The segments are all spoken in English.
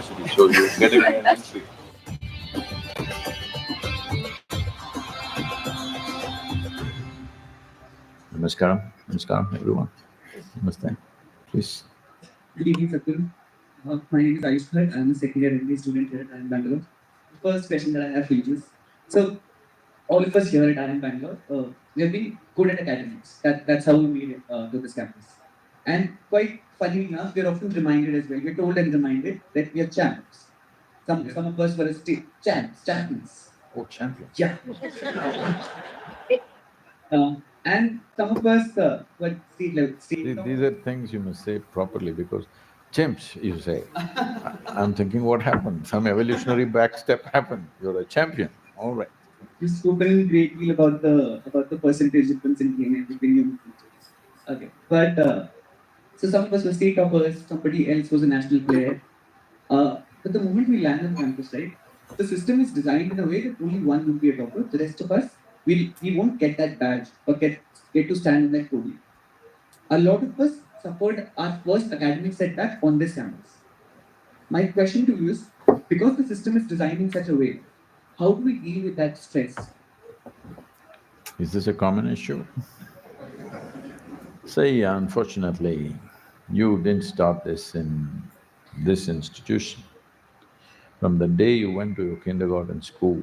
university, so you get it an entry. Namaskaram, namaskaram everyone. Namaste, please. Good evening, Sadhguru. My name is Ayush. I'm a second year MBA student here at IIM Bangalore. The first question that I have for you is, so all of us here at IIM Bangalore, we have been good at academics. That's how we made it to this campus. And quite funny enough, we're often reminded as well, we're told and reminded that we are champs. Some of us were champions. Oh, champion. Yeah. And some of us were state level, These are things you must say properly because chimps, you say. I'm thinking what happened? Some evolutionary backstep happened. You're a champion, all right. You've spoken a great deal about the percentage difference in DNA between human features. Okay, but so some of us were state toppers, somebody else was a national player. But the moment we land on campus, right, the system is designed in a way that only one will be a topper. The rest of us, we won't get that badge or get to stand on that podium. A lot of us suffered our first academic setback on this campus. My question to you is, because the system is designed in such a way, how do we deal with that stress? Is this a common issue? Say, unfortunately, you didn't start this in this institution. From the day you went to your kindergarten school,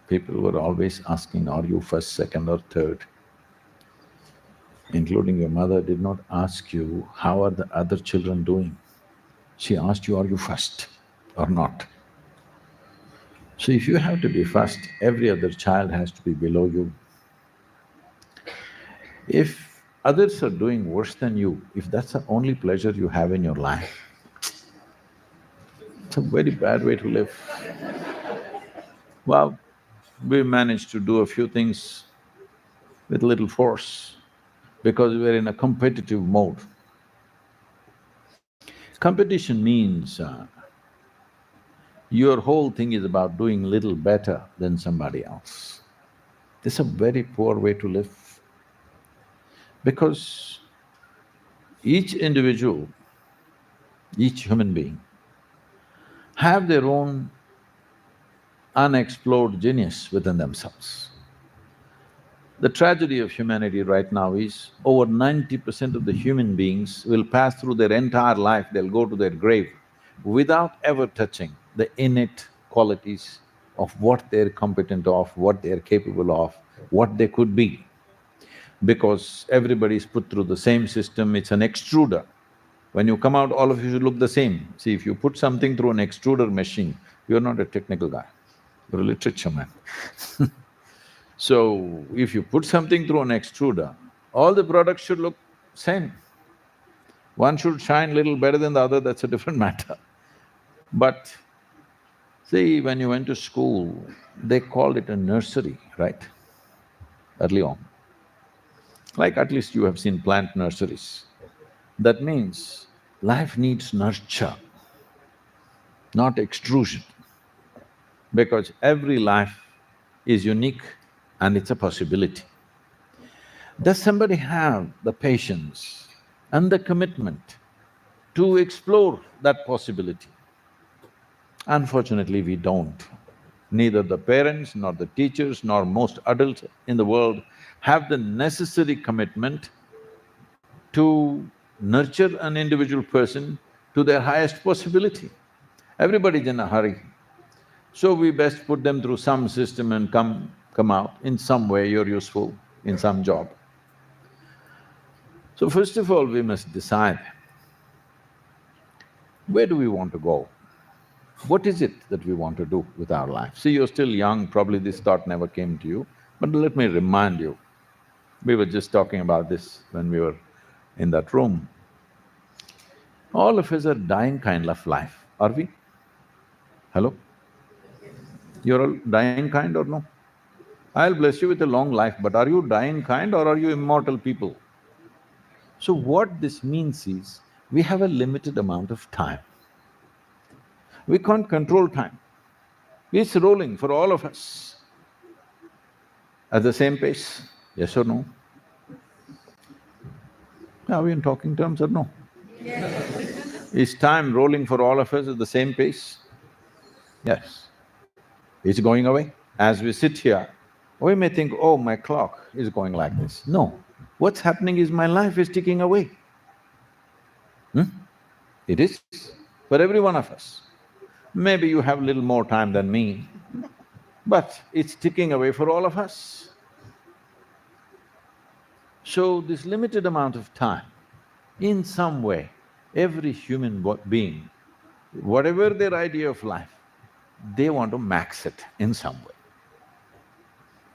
people were always asking, are you first, second or third? Including your mother did not ask you, how are the other children doing? She asked you, are you first or not? So if you have to be first, every other child has to be below you. If others are doing worse than you, if that's the only pleasure you have in your life, it's a very bad way to live. Well, we managed to do a few things with little force because we're in a competitive mode. Competition means your whole thing is about doing little better than somebody else. This is a very poor way to live because each individual, each human being have their own unexplored genius within themselves. The tragedy of humanity right now is over 90% of the human beings will pass through their entire life, they'll go to their grave without ever touching the innate qualities of what they're competent of, what they're capable of, what they could be. Because everybody's put through the same system, it's an extruder. When you come out, all of you should look the same. See, if you put something through an extruder machine, you're not a technical guy, you're a literature man. So, if you put something through an extruder, all the products should look same. One should shine little better than the other, that's a different matter. But see, when you went to school, they called it a nursery, right? Early on. Like at least you have seen plant nurseries. That means life needs nurture, not extrusion, because every life is unique and it's a possibility. Does somebody have the patience and the commitment to explore that possibility? Unfortunately, we don't. Neither the parents, nor the teachers, nor most adults in the world have the necessary commitment to nurture an individual person to their highest possibility. Everybody's in a hurry. So we best put them through some system and come out. In some way you're useful, in some job. So first of all, we must decide, where do we want to go? What is it that we want to do with our life? See, you're still young, probably this thought never came to you, but let me remind you, we were just talking about this when we were in that room. All of us are dying kind of life, are we? Hello? You're all dying kind or no? I'll bless you with a long life, but are you dying kind or are you immortal people? So what this means is, we have a limited amount of time. We can't control time. It's rolling for all of us. At the same pace, yes or no? Are we in talking terms or no? Is time rolling for all of us at the same pace? Yes. It's going away. As we sit here, we may think, oh, my clock is going like this. No, what's happening is my life is ticking away. It is, for every one of us. Maybe you have a little more time than me, but it's ticking away for all of us. So this limited amount of time, in some way, every human being, whatever their idea of life, they want to max it in some way.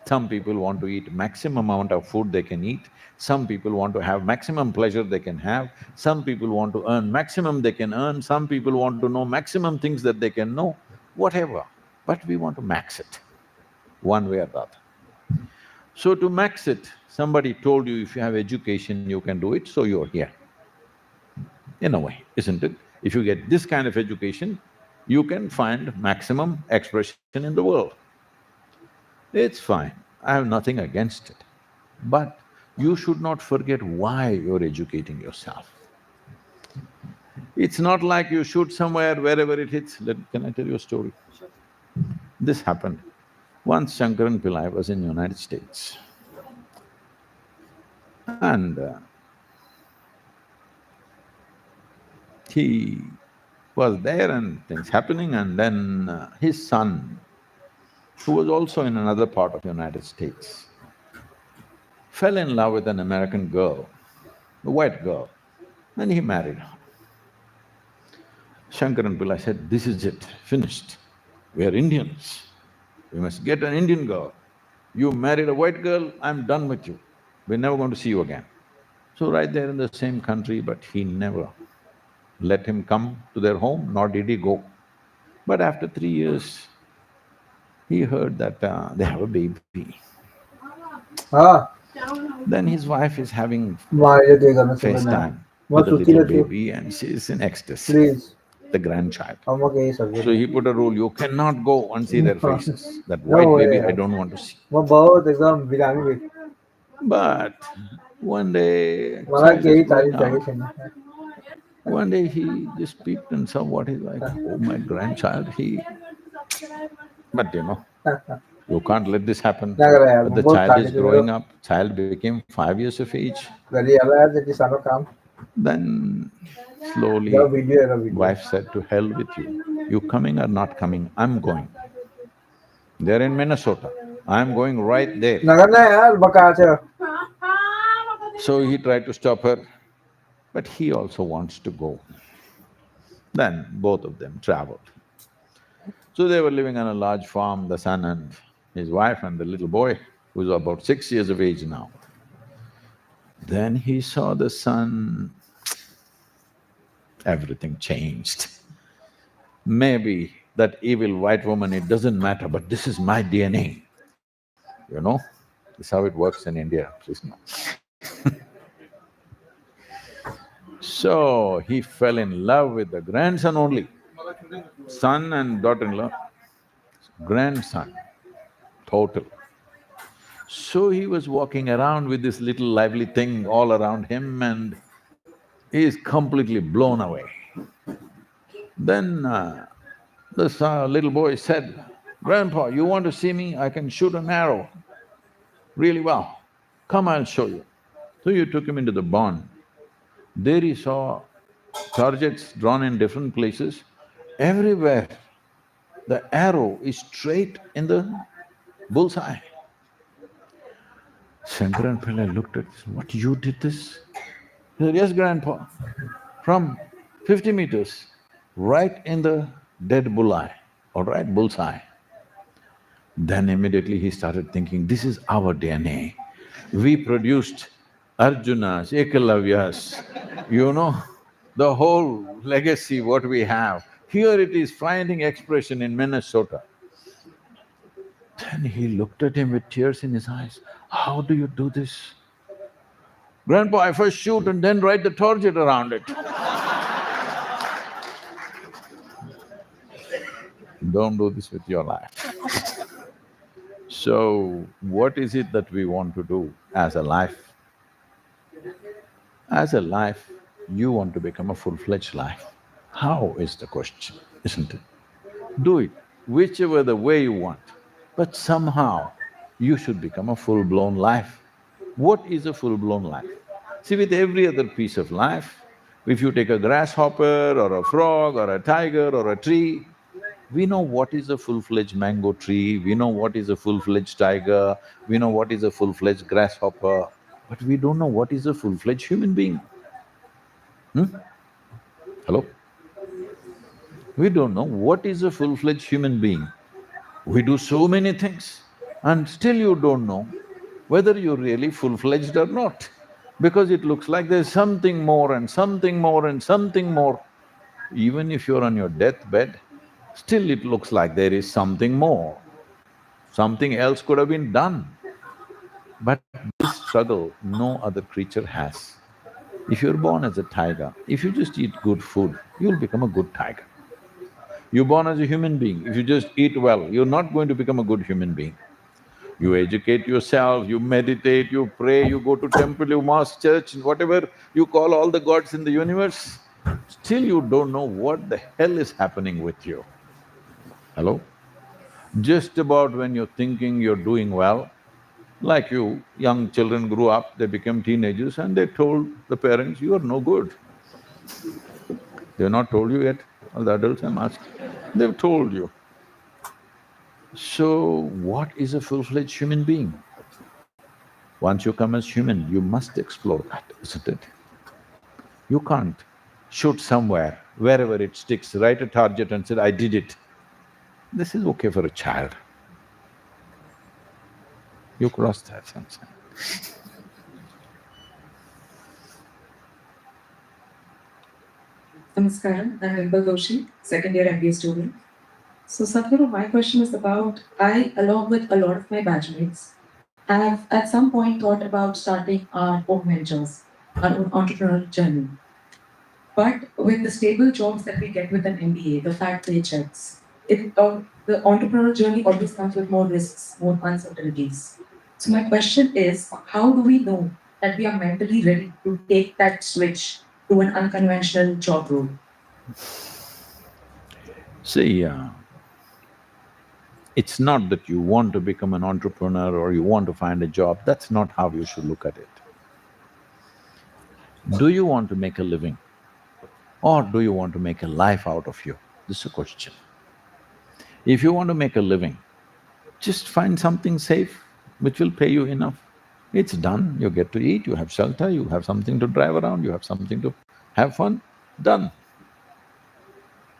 Some people want to eat maximum amount of food they can eat, some people want to have maximum pleasure they can have, some people want to earn maximum they can earn, some people want to know maximum things that they can know, whatever. But we want to max it, one way or the other. So to max it, somebody told you if you have education, you can do it, so you're here. In a way, isn't it? If you get this kind of education, you can find maximum expression in the world. It's fine, I have nothing against it. But you should not forget why you're educating yourself. It's not like you shoot somewhere, wherever it hits. Can I tell you a story? This happened. Once Shankaran Pillai was in United States and he was there and things happening, and then his son, who was also in another part of United States, fell in love with an American girl, a white girl, and he married her. Shankaran Pillai said, this is it, finished. We are Indians, we must get an Indian girl. You married a white girl, I'm done with you. We're never going to see you again. So right there in the same country, but he never let him come to their home, nor did he go. But after 3 years, he heard that they have a baby. हाँ Then his wife is having मारे देगा मैं सुन रहा FaceTime मैं with the सुती little रहती हूँ baby and she's in ecstasy, please the grandchild. हम यही सब So he put a rule, you cannot go and see their faces. That no white way baby I यार don't want to see. मैं बहुत एकदम बिरामी भी But one day, मला child is यही growing तारीफ up. चाहिए सुनना One day he just peeped and saw what he's like, oh, my grandchild, he… But you can't let this happen. क्या कर रहा है यार But the बहुत child खाने is पीने को growing up, child became 5 years of age. करिए अब यार जब किसानों काम Then जब slowly, वीडियो है जब video wife said, to hell with you. You coming or not coming, I'm going. They're in Minnesota, I'm going right there. नगर ना यार बका से So he tried to stop her, but he also wants to go. Then both of them traveled. So they were living on a large farm, the son and his wife and the little boy, who's about 6 years of age now. Then he saw the son, everything changed. Maybe that evil white woman, it doesn't matter, but this is my DNA. You know, this is how it works in India, please know. So he fell in love with the grandson only, son and daughter-in-law, grandson, total. So he was walking around with this little lively thing all around him and he is completely blown away. Then this little boy said, Grandpa, you want to see me? I can shoot an arrow really well. Come, I'll show you. So you took him into the barn. There he saw targets drawn in different places. Everywhere, the arrow is straight in the bullseye. Shankaran Pillai looked at this, what, you did this? He said, yes, Grandpa. From 50 meters, right in the dead bullseye, all right, bullseye. Then immediately he started thinking, this is our DNA. We produced Arjunas, Ekallavyas, the whole legacy what we have. Here it is finding expression in Minnesota. Then he looked at him with tears in his eyes. How do you do this? Grandpa, I first shoot and then write the target around it. Don't do this with your life. So, what is it that we want to do as a life? As a life, you want to become a full-fledged life. How is the question, isn't it? Do it whichever the way you want, but somehow you should become a full-blown life. What is a full-blown life? See, with every other piece of life, if you take a grasshopper or a frog or a tiger or a tree, we know what is a full-fledged mango tree, we know what is a full-fledged tiger, we know what is a full-fledged grasshopper, but we don't know what is a full-fledged human being. Hello? We don't know what is a full-fledged human being. We do so many things and still you don't know whether you're really full-fledged or not, because it looks like there's something more and something more and something more. Even if you're on your deathbed, still it looks like there is something more. Something else could have been done. But this struggle no other creature has. If you're born as a tiger, if you just eat good food, you'll become a good tiger. You're born as a human being, if you just eat well, you're not going to become a good human being. You educate yourself, you meditate, you pray, you go to temple, you mass, church, whatever you call all the gods in the universe, still you don't know what the hell is happening with you. Hello? Just about when you're thinking you're doing well, like you, young children grew up, they became teenagers and they told the parents, you are no good. They've not told you yet, all the adults I'm asking, they've told you. So, what is a full-fledged human being? Once you come as human, you must explore that, isn't it? You can't shoot somewhere, wherever it sticks, write a target and say, I did it. This is okay for a child. You cross that sunshine. Namaskaram, I'm Vimple Doshi, second year MBA student. So, Sadhguru, my question is about I, along with a lot of my batchmates, have at some point thought about starting our own ventures, our own entrepreneurial journey. But with the stable jobs that we get with an MBA, the fat paychecks, the entrepreneurial journey always comes with more risks, more uncertainties. So, my question is how do we know that we are mentally ready to take that switch to an unconventional job role? See, it's not that you want to become an entrepreneur or you want to find a job, that's not how you should look at it. Do you want to make a living or do you want to make a life out of you? This is a question. If you want to make a living, just find something safe which will pay you enough. It's done, you get to eat, you have shelter, you have something to drive around, you have something to have fun, done.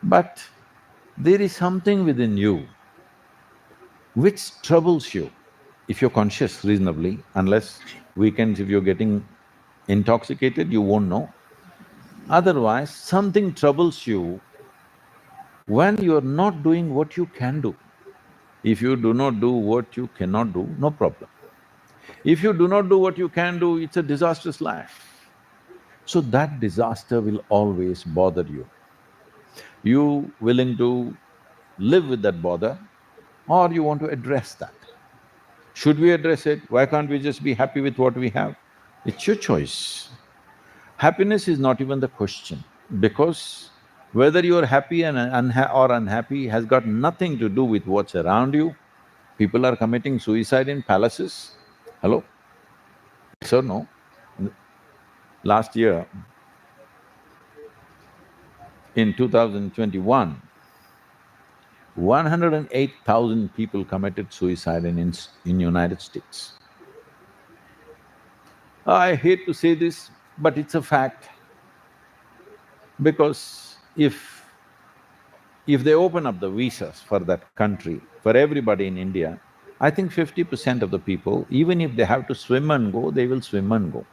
But there is something within you which troubles you. If you're conscious reasonably, unless weekends if you're getting intoxicated, you won't know. Otherwise, something troubles you when you're not doing what you can do. If you do not do what you cannot do, no problem. If you do not do what you can do, it's a disastrous life. So that disaster will always bother you. You willing to live with that bother or you want to address that? Should we address it? Why can't we just be happy with what we have? It's your choice. Happiness is not even the question, because whether you're happy and or unhappy has got nothing to do with what's around you. People are committing suicide in palaces. Hello? Yes or no? Last year, in 2021, 108,000 people committed suicide in United States. I hate to say this, but it's a fact. Because if they open up the visas for that country, for everybody in India, I think 50% of the people, even if they have to swim and go, they will swim and go.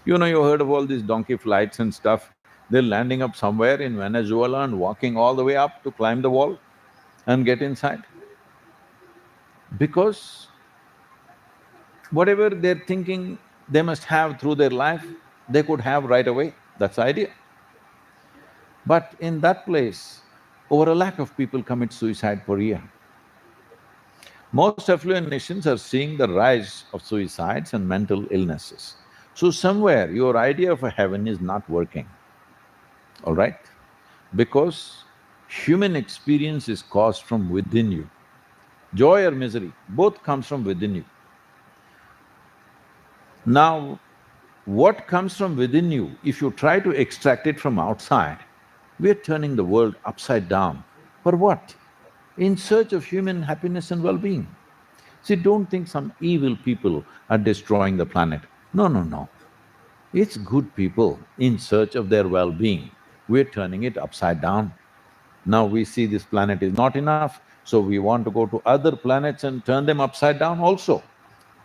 You know, you heard of all these donkey flights and stuff, they're landing up somewhere in Venezuela and walking all the way up to climb the wall and get inside. Because whatever they're thinking they must have through their life, they could have right away, that's the idea. But in that place, over a lakh of people commit suicide per year. Most affluent nations are seeing the rise of suicides and mental illnesses. So somewhere your idea of a heaven is not working. all right? Because human experience is caused from within you. Joy or misery, both comes from within you. Now, what comes from within you, if you try to extract it from outside, we're turning the world upside down. For what? In search of human happiness and well-being. See, don't think some evil people are destroying the planet. No, no, no. It's good people in search of their well-being. We're turning it upside down. Now we see this planet is not enough, so we want to go to other planets and turn them upside down also.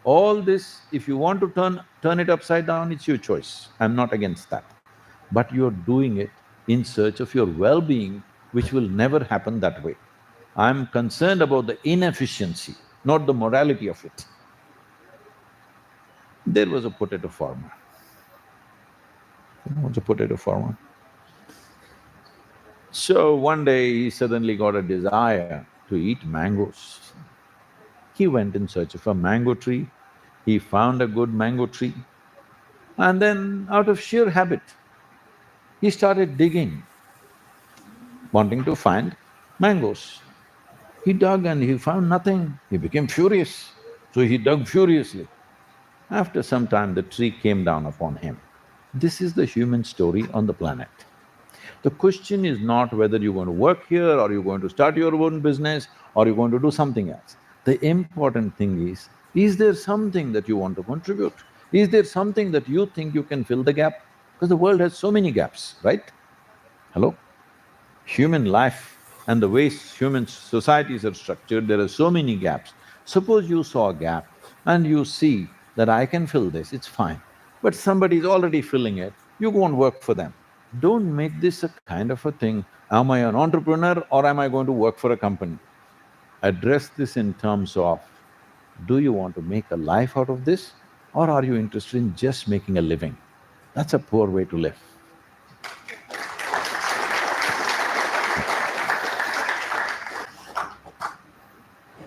All this, if you want to turn it upside down, it's your choice. I'm not against that. But you're doing it in search of your well-being, which will never happen that way. I'm concerned about the inefficiency, not the morality of it. There was a potato farmer. You know what's a potato farmer? So one day he suddenly got a desire to eat mangoes. He went in search of a mango tree, he found a good mango tree, and then out of sheer habit, he started digging, wanting to find mangoes. He dug and he found nothing, he became furious, so he dug furiously. After some time, the tree came down upon him. This is the human story on the planet. The question is not whether you're going to work here or you're going to start your own business or you're going to do something else. The important thing is there something that you want to contribute? Is there something that you think you can fill the gap? Because the world has so many gaps, right? Hello? Human life and the way human societies are structured, there are so many gaps. Suppose you saw a gap and you see that I can fill this, it's fine. But somebody is already filling it, you go and work for them. Don't make this a kind of a thing, am I an entrepreneur or am I going to work for a company? Address this in terms of, do you want to make a life out of this or are you interested in just making a living? That's a poor way to live.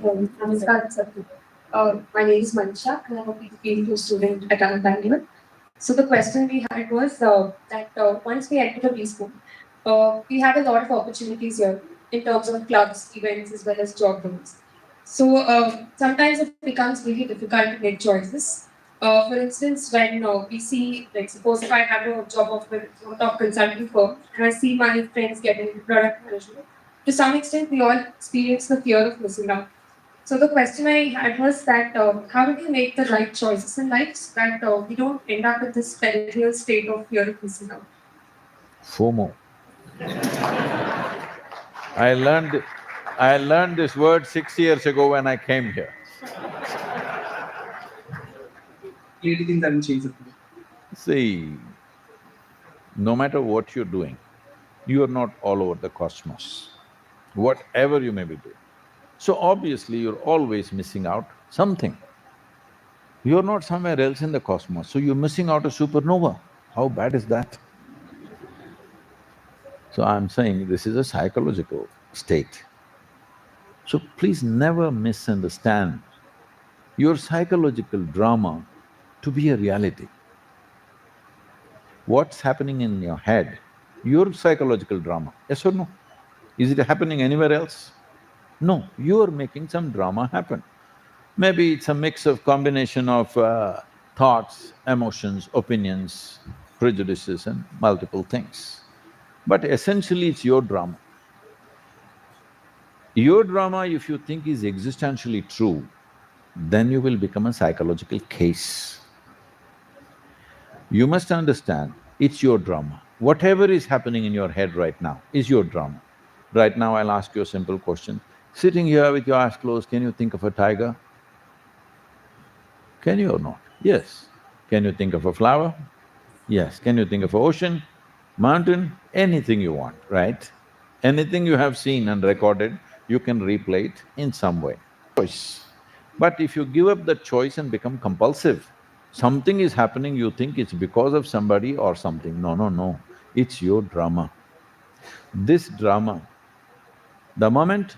Namaskar, Sadhguru. My name is Manisha and I'm a PhD student at Bangalore. So the question we had was that once we enter the B school, we have a lot of opportunities here in terms of clubs, events, as well as job roles. So sometimes it becomes really difficult to make choices. For instance, when we see, like, suppose if I have a job offer from a top consulting firm and I see my friends getting into product management, to some extent we all experience the fear of missing out. So the question I had was that how do we make the right choices in life so that we don't end up in this perennial state of fear of missing out? FOMO. I learned this word 6 years ago when I came here. Clearly things haven't changed. See, no matter what you're doing, you are not all over the cosmos, whatever you may be doing. So obviously you're always missing out something. You're not somewhere else in the cosmos, so you're missing out a supernova. How bad is that? So I'm saying this is a psychological state. So please never misunderstand your psychological drama to be a reality. What's happening in your head, your psychological drama, yes or no? Is it happening anywhere else? No, you're making some drama happen. Maybe it's a mix of combination of thoughts, emotions, opinions, prejudices and multiple things. But essentially it's your drama. Your drama, if you think is existentially true, then you will become a psychological case. You must understand, it's your drama. Whatever is happening in your head right now is your drama. Right now I'll ask you a simple question. Sitting here with your eyes closed, can you think of a tiger? Can you or not? Yes. Can you think of a flower? Yes. Can you think of an ocean, mountain? Anything you want, right? Anything you have seen and recorded, you can replay it in some way. Choice. But if you give up the choice and become compulsive, something is happening, you think it's because of somebody or something. No, no, no. It's your drama. This drama, the moment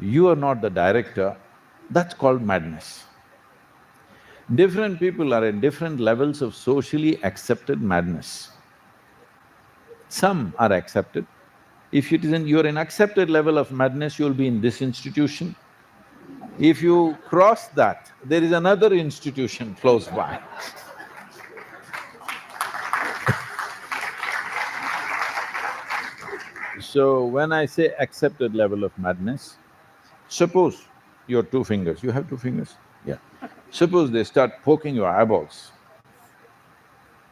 you are not the director, that's called madness. Different people are at different levels of socially accepted madness. Some are accepted. If you're in accepted level of madness, you'll be in this institution. If you cross that, there is another institution close by. So when I say accepted level of madness, suppose your two fingers, you have two fingers? Yeah. Suppose they start poking your eyeballs,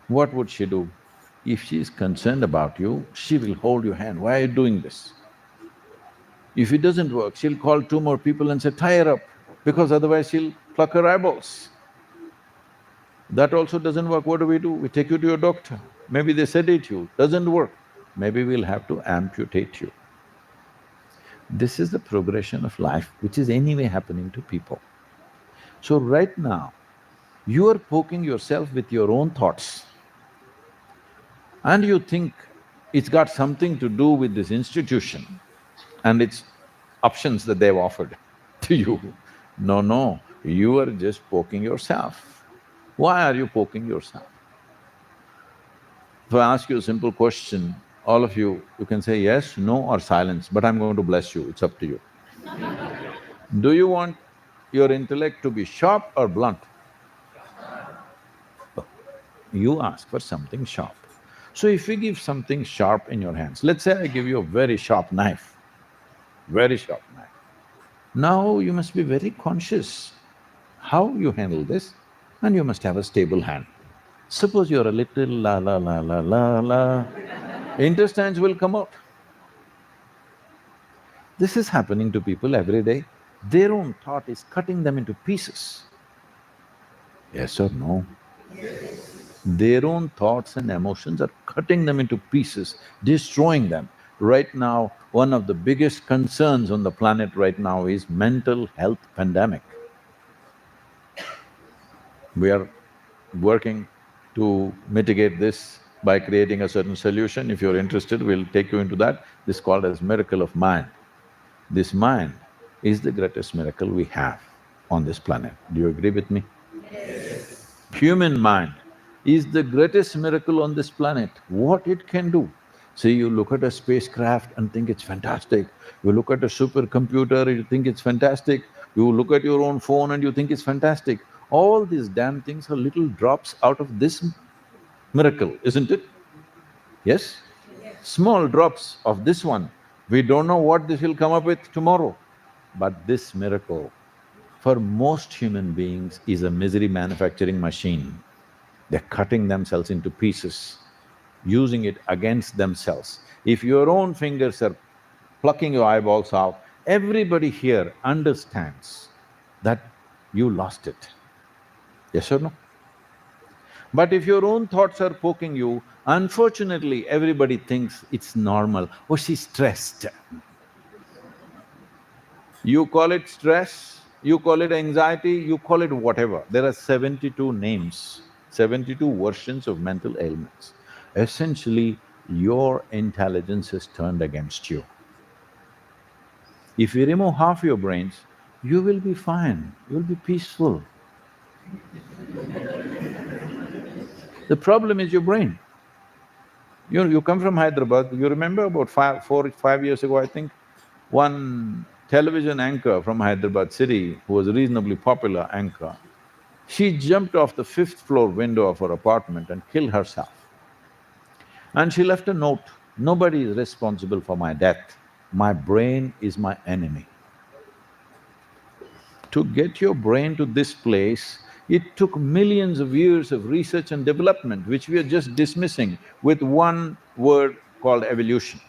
what would she do? If she is concerned about you, she will hold your hand, why are you doing this? If it doesn't work, she'll call two more people and say, tie her up, because otherwise she'll pluck her eyeballs. That also doesn't work, what do? We take you to your doctor. Maybe they sedate you, doesn't work. Maybe we'll have to amputate you. This is the progression of life which is anyway happening to people. So right now, you are poking yourself with your own thoughts and you think it's got something to do with this institution and its options that they've offered to you. No, no, you are just poking yourself. Why are you poking yourself? If I ask you a simple question, all of you can say yes, no or silence, but I'm going to bless you, it's up to you. Do you want your intellect to be sharp or blunt? You ask for something sharp. So if we give something sharp in your hands, let's say I give you a very sharp knife, very sharp knife. Now you must be very conscious how you handle this and you must have a stable hand. Suppose you're a little la la la la la la, intestines will come out. This is happening to people every day. Their own thought is cutting them into pieces. Yes or no? Their own thoughts and emotions are cutting them into pieces, destroying them. Right now, one of the biggest concerns on the planet right now is mental health pandemic. We are working to mitigate this by creating a certain solution. If you're interested, we'll take you into that. This is called as miracle of mind. This mind is the greatest miracle we have on this planet. Do you agree with me? Yes. Human mind is the greatest miracle on this planet, what it can do. See, you look at a spacecraft and think it's fantastic. You look at a supercomputer, you think it's fantastic. You look at your own phone and you think it's fantastic. All these damn things are little drops out of this miracle, isn't it? Yes? Small drops of this one. We don't know what this will come up with tomorrow. But this miracle, for most human beings, is a misery manufacturing machine. They're cutting themselves into pieces, using it against themselves. If your own fingers are plucking your eyeballs out, everybody here understands that you lost it. Yes or no? But if your own thoughts are poking you, unfortunately everybody thinks it's normal, oh, she's stressed. You call it stress, you call it anxiety, you call it whatever. There are 72 names, 72 versions of mental ailments. Essentially, your intelligence is turned against you. If you remove half your brains, you will be fine, you'll be peaceful. The problem is your brain. You come from Hyderabad, you remember about 5 years ago, I think, one television anchor from Hyderabad city, who was a reasonably popular anchor, she jumped off the 5th floor window of her apartment and killed herself. And she left a note, nobody is responsible for my death, my brain is my enemy. To get your brain to this place, it took millions of years of research and development, which we are just dismissing with one word called evolution.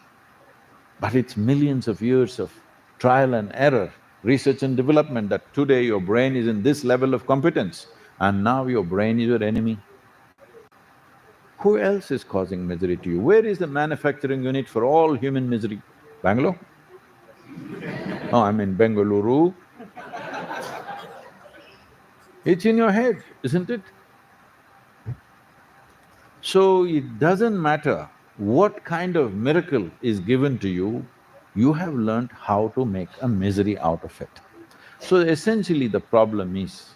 But it's millions of years of trial and error, research and development that today your brain is in this level of competence and now your brain is your enemy. Who else is causing misery to you? Where is the manufacturing unit for all human misery? Bangalore? Oh, I mean Bengaluru. It's in your head, isn't it? So it doesn't matter what kind of miracle is given to you, you have learnt how to make a misery out of it. So essentially the problem is,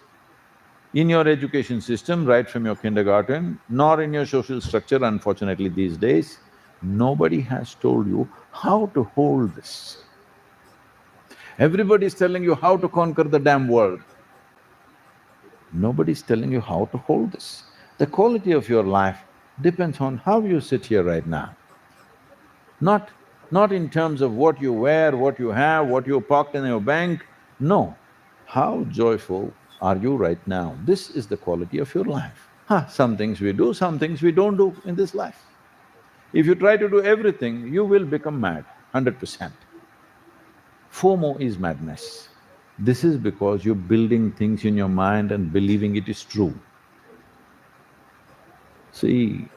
in your education system, right from your kindergarten, nor in your social structure, unfortunately these days, Nobody has told you how to hold this. Everybody is telling you how to conquer the damn world. Nobody is telling you how to hold this. The quality of your life depends on how you sit here right now. Not in terms of what you wear, what you have, what you parked in your bank, no. How joyful are you right now? This is the quality of your life. Some things we do, some things we don't do in this life. If you try to do everything, you will become mad, 100%. FOMO is madness. This is because you're building things in your mind and believing it is true. See,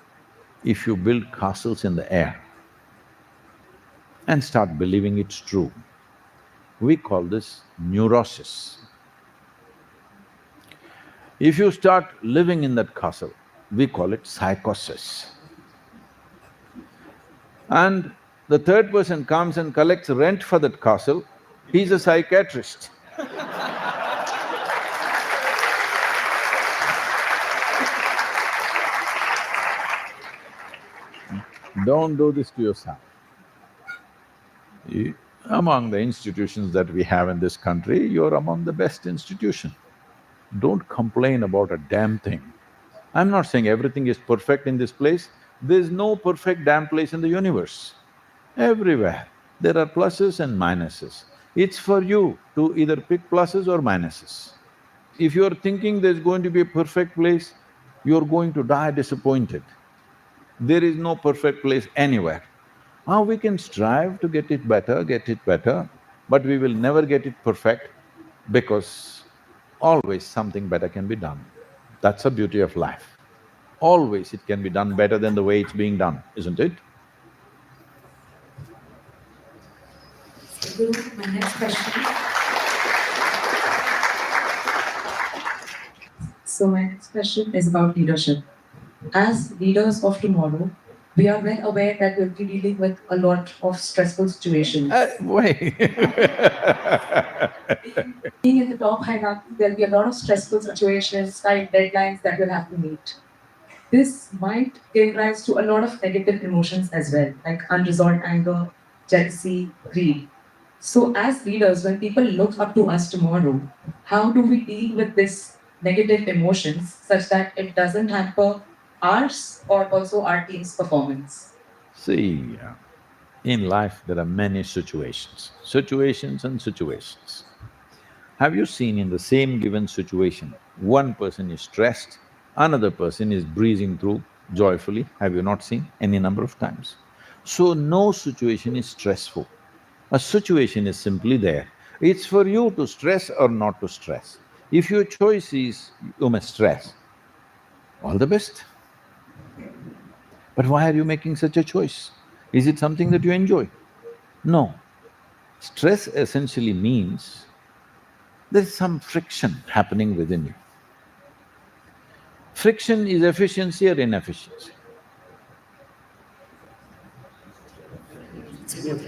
if you build castles in the air and start believing it's true, we call this neurosis. If you start living in that castle, we call it psychosis. And the third person comes and collects rent for that castle, he's a psychiatrist. Don't do this to yourself. Among the institutions that we have in this country, you're among the best institution. Don't complain about a damn thing. I'm not saying everything is perfect in this place, there's no perfect damn place in the universe. Everywhere, there are pluses and minuses. It's for you to either pick pluses or minuses. If you're thinking there's going to be a perfect place, you're going to die disappointed. There is no perfect place anywhere. We can strive to get it better, but we will never get it perfect because always something better can be done. That's the beauty of life. Always it can be done better than the way it's being done, isn't it? Sadhguru, my next question. So my next question is about leadership. As leaders of tomorrow, we are well aware that we'll be dealing with a lot of stressful situations. Wait Being in the top hierarchy, there'll be a lot of stressful situations, tight deadlines that we'll have to meet. This might give rise to a lot of negative emotions as well, like unresolved anger, jealousy, greed. So, as leaders, when people look up to us tomorrow, how do we deal with this negative emotions such that it doesn't hamper ours or also our team's performance? See, in life there are many situations and situations. Have you seen in the same given situation, one person is stressed, another person is breezing through joyfully? Have you not seen any number of times? So no situation is stressful. A situation is simply there. It's for you to stress or not to stress. If your choice is you must stress, all the best. But why are you making such a choice? Is it something that you enjoy? No. Stress essentially means there's some friction happening within you. Friction is efficiency or inefficiency.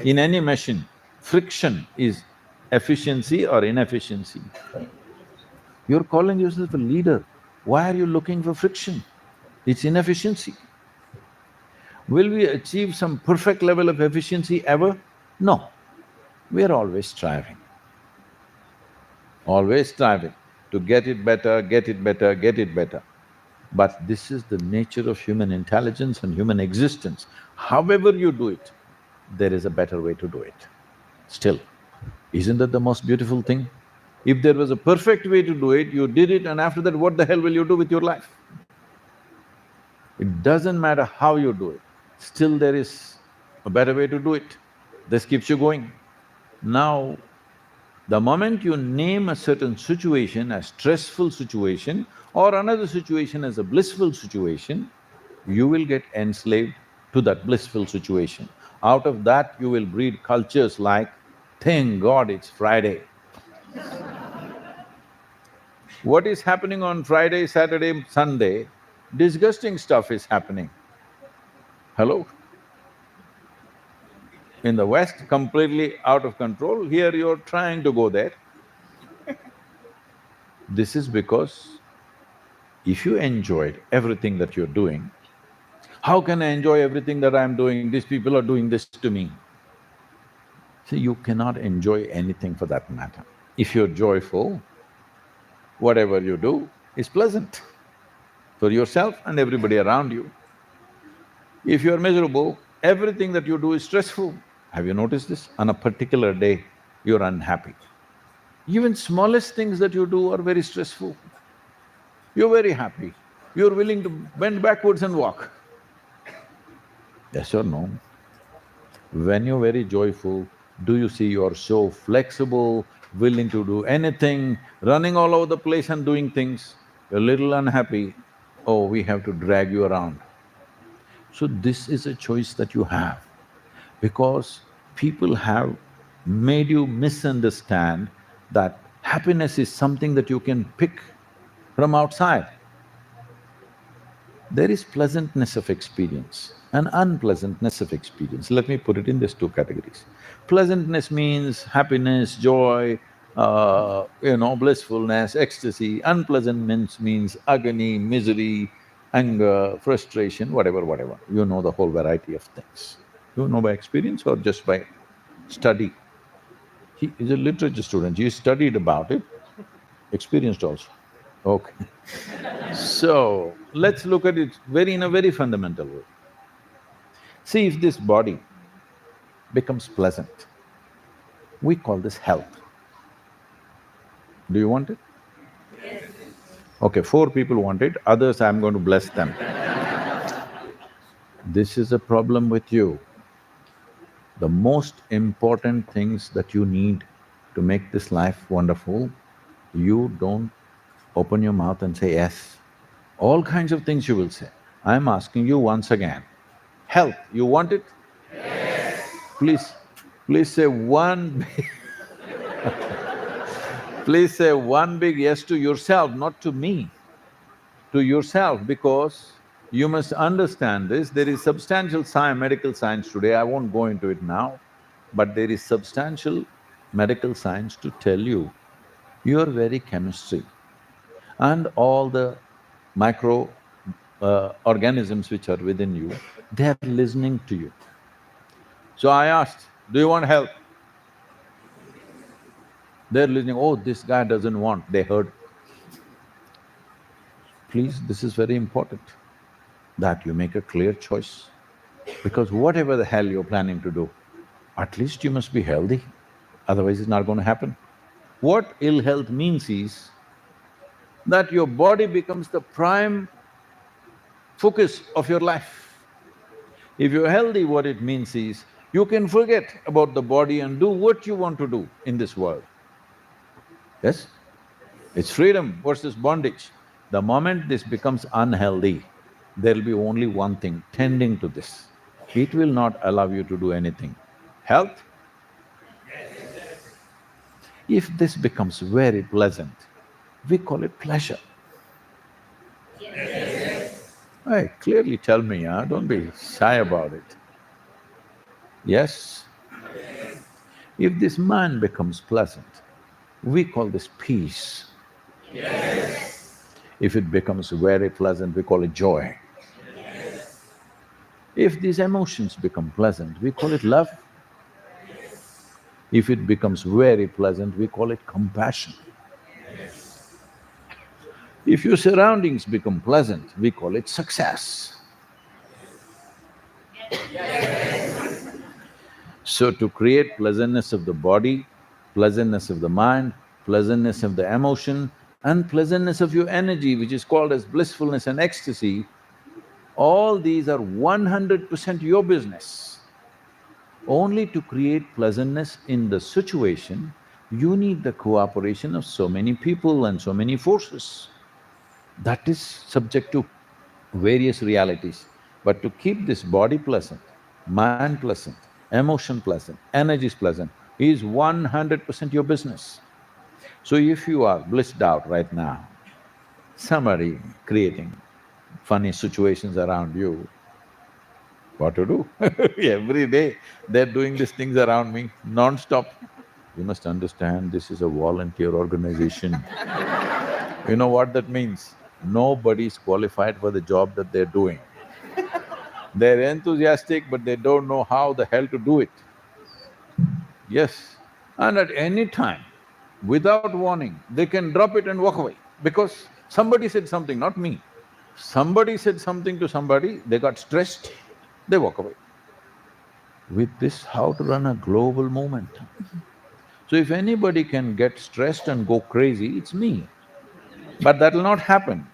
In any machine, friction is efficiency or inefficiency. You're calling yourself a leader, why are you looking for friction? It's inefficiency. Will we achieve some perfect level of efficiency ever? No. We are always striving to get it better, get it better, get it better. But this is the nature of human intelligence and human existence. However you do it, there is a better way to do it. Still, isn't that the most beautiful thing? If there was a perfect way to do it, you did it, and after that, what the hell will you do with your life? It doesn't matter how you do it, still there is a better way to do it. This keeps you going. Now, the moment you name a certain situation as stressful situation or another situation as a blissful situation, you will get enslaved to that blissful situation. Out of that, you will breed cultures like, thank God it's Friday. What is happening on Friday, Saturday, Sunday? Disgusting stuff is happening. Hello? In the West, completely out of control, here you're trying to go there. This is because if you enjoyed everything that you're doing, How can I enjoy everything that I'm doing? These people are doing this to me. See, you cannot enjoy anything for that matter. If you're joyful, whatever you do is pleasant for yourself and everybody around you. If you're miserable, everything that you do is stressful. Have you noticed this? On a particular day, you're unhappy. Even smallest things that you do are very stressful. You're very happy. You're willing to bend backwards and walk. Yes or no? When you're very joyful, do you see you're so flexible, willing to do anything, running all over the place and doing things? You're a little unhappy, oh, we have to drag you around. So this is a choice that you have, because people have made you misunderstand that happiness is something that you can pick from outside. There is pleasantness of experience and unpleasantness of experience. Let me put it in these two categories. Pleasantness means happiness, joy, blissfulness, ecstasy. Unpleasantness means agony, misery, anger, frustration, whatever. You know the whole variety of things. You know by experience or just by study? He is a literature student, he studied about it, experienced also. Okay. So, let's look at it in a very fundamental way. See, if this body becomes pleasant, we call this health. Do you want it? Okay, 4 people want it, others I'm going to bless them. This is a problem with you. The most important things that you need to make this life wonderful, you don't open your mouth and say yes. All kinds of things you will say. I'm asking you once again, health, you want it? Yes. Please say one please say one big yes to yourself, not to me, to yourself, because you must understand this, there is substantial medical science today, I won't go into it now, but there is substantial medical science to tell you, your very chemistry and all the micro organisms which are within you, they are listening to you. So I asked, do you want help? They're listening, oh, this guy doesn't want, they heard. Please, this is very important, that you make a clear choice. Because whatever the hell you're planning to do, at least you must be healthy, otherwise it's not going to happen. What ill health means is that your body becomes the prime focus of your life. If you're healthy, what it means is, you can forget about the body and do what you want to do in this world. Yes? It's freedom versus bondage. The moment this becomes unhealthy, there'll be only one thing tending to this. It will not allow you to do anything. Health? If this becomes very pleasant, we call it pleasure. Hey, clearly tell me, don't be shy about it. Yes? If this mind becomes pleasant, we call this peace. If it becomes very pleasant, we call it joy. If these emotions become pleasant, we call it love. If it becomes very pleasant, we call it compassion. If your surroundings become pleasant, we call it success. So to create pleasantness of the body, pleasantness of the mind, pleasantness of the emotion, and pleasantness of your energy, which is called as blissfulness and ecstasy, all these are 100% your business. Only to create pleasantness in the situation, you need the cooperation of so many people and so many forces. That is subject to various realities. But to keep this body pleasant, mind pleasant, emotion pleasant, energies pleasant, is 100% your business. So if you are blissed out right now, somebody creating funny situations around you, what to do? Every day they're doing these things around me, non-stop. You must understand, this is a volunteer organization. You know what that means? Nobody is qualified for the job that they're doing. They're enthusiastic, but they don't know how the hell to do it. Yes, and at any time, without warning, they can drop it and walk away because somebody said something, not me. Somebody said something to somebody, they got stressed, they walk away. With this, how to run a global movement? So if anybody can get stressed and go crazy, it's me. But that'll not happen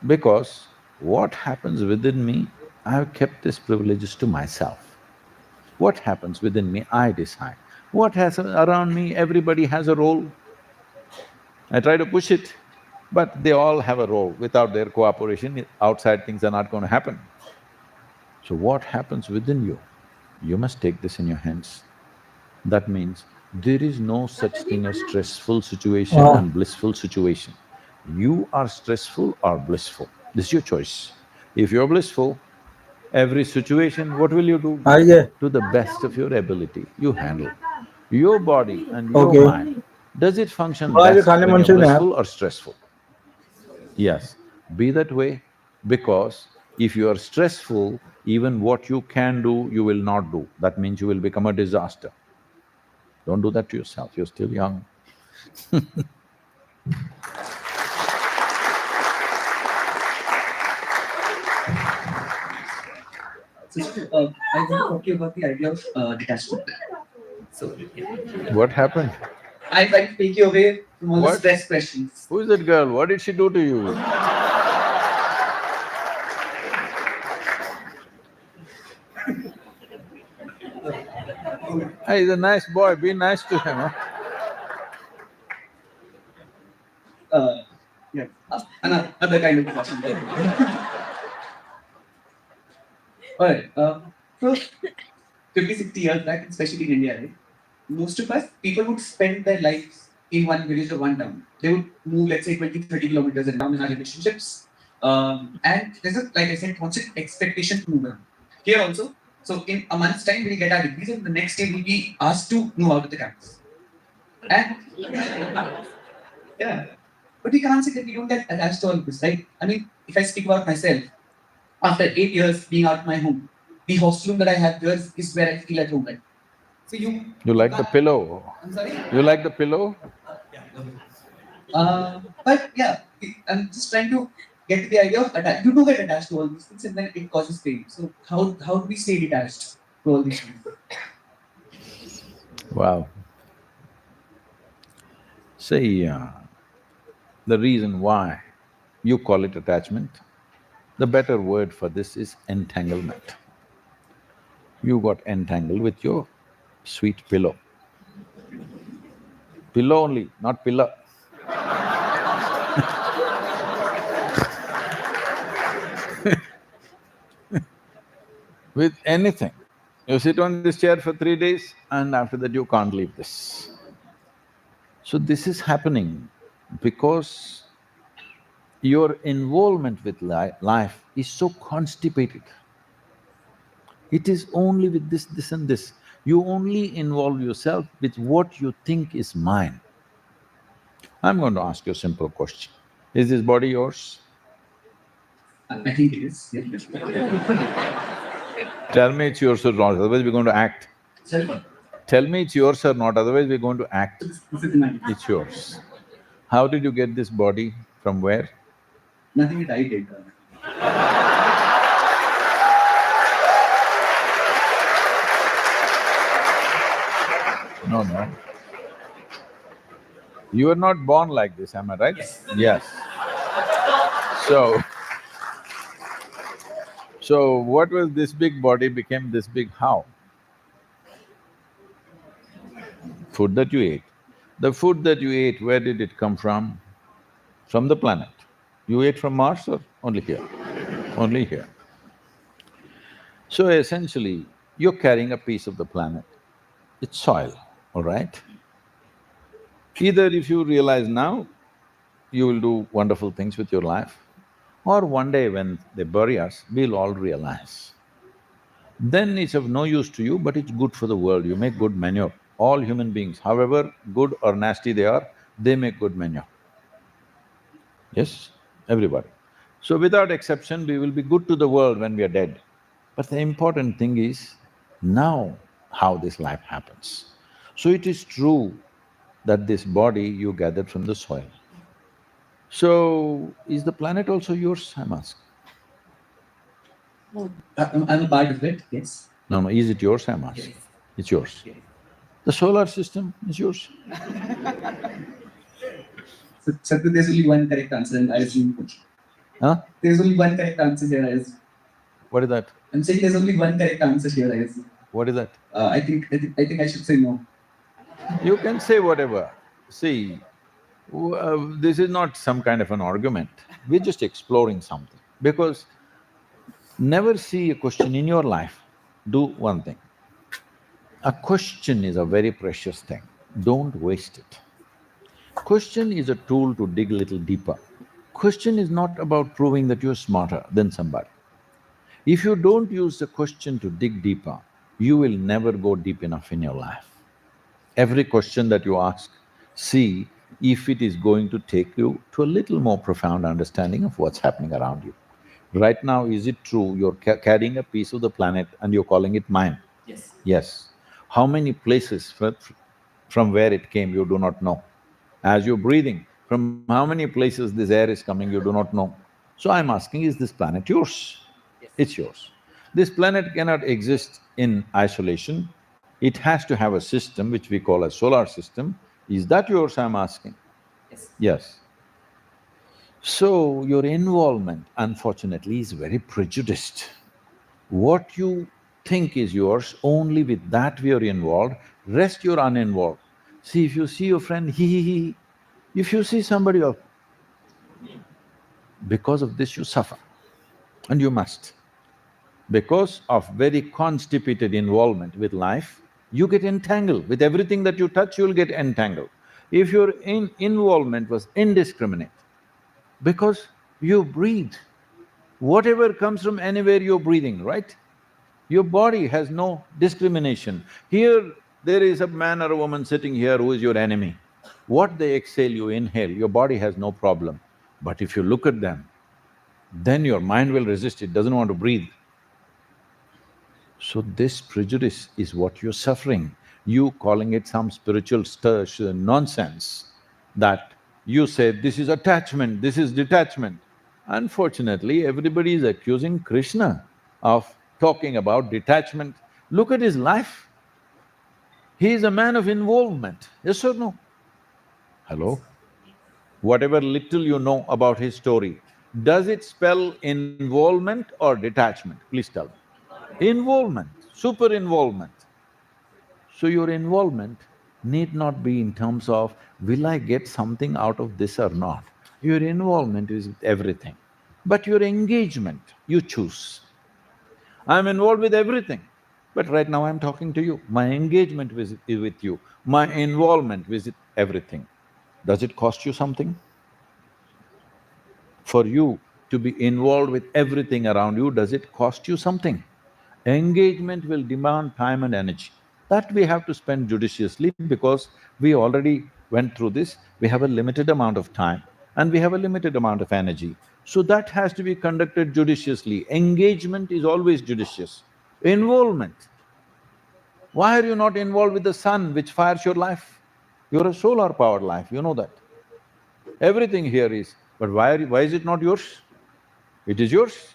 because what happens within me, I've kept these privileges to myself. What happens within me, I decide. What has around me, everybody has a role. I try to push it, but they all have a role. Without their cooperation, outside things are not going to happen. So what happens within you, you must take this in your hands. That means there is no such thing as stressful situation and blissful situation. You are stressful or blissful, this is your choice. If you're blissful, every situation, what will you do? आइए। To the best of your ability, you handle. Your body and your Okay. mind, does it function आज best खाने when मन you're से नहीं यार। blissful or stressful? Yes, be that way because if you are stressful, even what you can do, you will not do. That means you will become a disaster. Don't do that to yourself, you're still young. So, I want to talk to you about the idea of detachment. So, What happened? I try to take you away from all the What? stress questions. Who is that girl? What did she do to you? Hey, he's a nice boy, be nice to him, huh? Yeah, another kind of detachment. Alright, so 50, 60 years back, especially in India, right? Most of us, people would spend their lives in one village or one town. They would move, let's say, 20, 30 kilometers around in our relationships. And there's a, like I said, constant expectation to move around. Here also, so in a month's time, we'll get our degrees, and the next day we'll be asked to move out of the campus. And yeah, but we can't say that we don't get attached to all of this, right? I mean, if I speak about myself, after 8 years being out of my home, the hostel room that I have here is where I feel at home, right? So You like the pillow? I'm sorry? You like the pillow? But yeah, I'm just trying to get to the idea of attach. You do get attached to all these things and then it causes pain. So how do we stay detached to all these things? Wow. See, the reason why you call it attachment, the better word for this is entanglement. You got entangled with your sweet pillow. Pillow only, not pillar. With anything. You sit on this chair for 3 days and after that you can't leave this. So this is happening because your involvement with life is so constipated. It is only with this and this. You only involve yourself with what you think is mine. I'm going to ask you a simple question. Is this body yours? I think it is. Yeah. Tell me it's yours or not, otherwise we're going to act. Sorry? Tell me it's yours or not, otherwise we're going to act. This is mine. It's yours. How did you get this body? From where? Nothing that I did. No. You were not born like this, am I right? Yes. Yes. So what was this big body became this big how? Food that you ate. The food that you ate, where did it come from? From the planet. You ate from Mars or only here? Only here. So essentially, you're carrying a piece of the planet. It's soil, all right? Either if you realize now, you will do wonderful things with your life, or one day when they bury us, we'll all realize. Then it's of no use to you, but it's good for the world, you make good manure. All human beings, however good or nasty they are, they make good manure. Yes, everybody. So without exception, we will be good to the world when we are dead. But the important thing is now how this life happens. So it is true that this body you gathered from the soil. So, is the planet also yours, I'm asking? I'm a part of it, yes. No, is it yours, I'm asking? It's yours. The solar system is yours. So, Sadhguru, there's only one correct answer, and I assume Huh? there's only one correct answer here. I assume. What is that? I'm saying there's only one correct answer here. I assume. What is that? I think I should say no. You can say whatever. See, this is not some kind of an argument. We're just exploring something. Because never see a question in your life. Do one thing. A question is a very precious thing. Don't waste it. Question is a tool to dig a little deeper. Question is not about proving that you're smarter than somebody. If you don't use the question to dig deeper, you will never go deep enough in your life. Every question that you ask, see if it is going to take you to a little more profound understanding of what's happening around you. Right now, is it true you're carrying a piece of the planet and you're calling it mine? Yes. Yes. How many places from where it came you do not know? As you're breathing, from how many places this air is coming you do not know. So I'm asking, is this planet yours? It's yours. This planet cannot exist in isolation. It has to have a system which we call a solar system. Is that yours, I'm asking? Yes. So your involvement, unfortunately, is very prejudiced. What you think is yours, only with that we are involved, rest you're uninvolved. See, if you see your friend, he. If you see somebody else, because of this you suffer, and you must. Because of very constipated involvement with life, you get entangled. With everything that you touch, you'll get entangled. If your involvement was indiscriminate, because you breathe, whatever comes from anywhere you're breathing, right? Your body has no discrimination. Here, there is a man or a woman sitting here who is your enemy. What they exhale, you inhale, your body has no problem. But if you look at them, then your mind will resist, it doesn't want to breathe. So this prejudice is what you're suffering. You calling it some spiritual nonsense, that you say this is attachment, this is detachment. Unfortunately, everybody is accusing Krishna of talking about detachment. Look at his life. He is a man of involvement, yes or no? Hello? Whatever little you know about his story, does it spell involvement or detachment? Please tell me. Involvement, super involvement. So your involvement need not be in terms of, will I get something out of this or not? Your involvement is with everything. But your engagement, you choose. I'm involved with everything, but right now I'm talking to you. My engagement is with you, my involvement with everything. Does it cost you something? For you to be involved with everything around you, does it cost you something? Engagement will demand time and energy. That we have to spend judiciously because we already went through this, we have a limited amount of time and we have a limited amount of energy. So that has to be conducted judiciously. Engagement is always judicious. Involvement. Why are you not involved with the sun which fires your life? You're a solar powered life, you know that. Everything here is, but why is it not yours? It is yours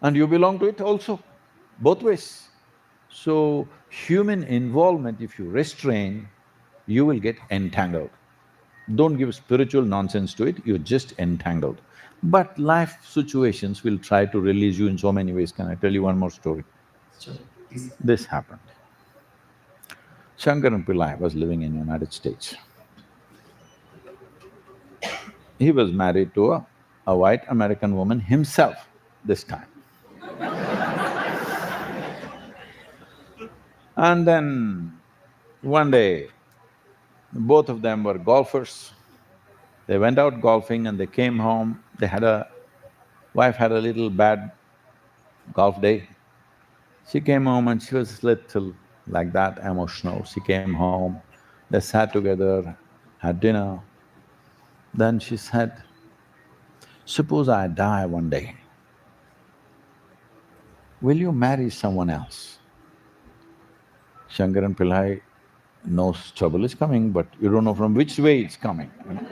and you belong to it also, both ways. So, human involvement, if you restrain, you will get entangled. Don't give spiritual nonsense to it, you're just entangled. But life situations will try to release you in so many ways. Can I tell you one more story? Sure. Please. This happened. Shankaran Pillai was living in United States. He was married to a white American woman himself this time. And then one day, both of them were golfers. They went out golfing and they came home. Wife had a little bad golf day. She came home and she was little like that, emotional. She came home, they sat together, had dinner. Then she said, suppose I die one day, will you marry someone else? Shankaran Pillai knows trouble is coming, but you don't know from which way it's coming, you know.